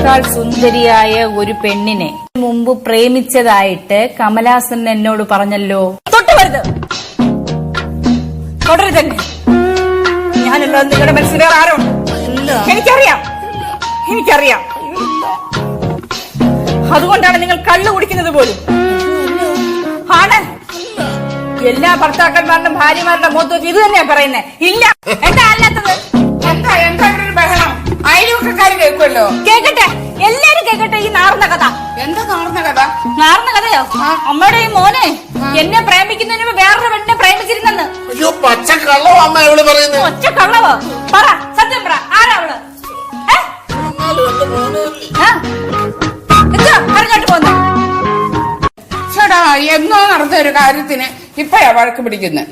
എന്നേക്കാൾ സുന്ദരിയായ ഒരു പെണ്ണിനെ മുമ്പ് പ്രേമിച്ചതായിട്ട് കമലഹാസൻ എന്നോട് പറഞ്ഞല്ലോ. തൊട്ടുവരുത്, തുടരുതന്നെ. ഞാനല്ലോ നിങ്ങളുടെ മനസ്സിൽ വേറെ ആരോ എനിക്കറിയാം. അതുകൊണ്ടാണ് നിങ്ങൾ കള്ളു കുടിക്കുന്നത് പോലും. ആണ് എല്ലാ ഭർത്താക്കന്മാരുടെ ഭാര്യമാരുടെ മുഖത്ത് വെച്ച് ഇത് തന്നെയാ പറയുന്നേ. ഇല്ല, എന്താ അല്ലാത്തത്? എന്താ ഒരു ബഹളം? അയൽവക്കക്കാര് കേൾക്കുമല്ലോ. കേക്കട്ടെ, എല്ലാരും കേക്കട്ടെ ഈ നാർന്ന കഥ. എന്താ നാർന്ന കഥ? നാർന്ന കഥയോ? അമ്മയുടെ ഈ മോനെ എന്നെ പ്രേമിക്കുന്നതിന് മുമ്പ് വേറൊരു പെണ്ണിനെ പ്രേമിച്ചിരുന്നെന്ന്. അയ്യോ, പച്ച കള്ളവോ അമ്മ എവിടെ പറയുന്നത്? ഒറ്റ കള്ളവോ? പറ, സത്യം പറ, ആരാ അവള്? പറഞ്ഞോട്ട് പോന്നു. ചേടാ, എന്നോ നടന്ന ഒരു കാര്യത്തിന് ഇപ്പഴാ വഴക്ക് പിടിക്കുന്നത്.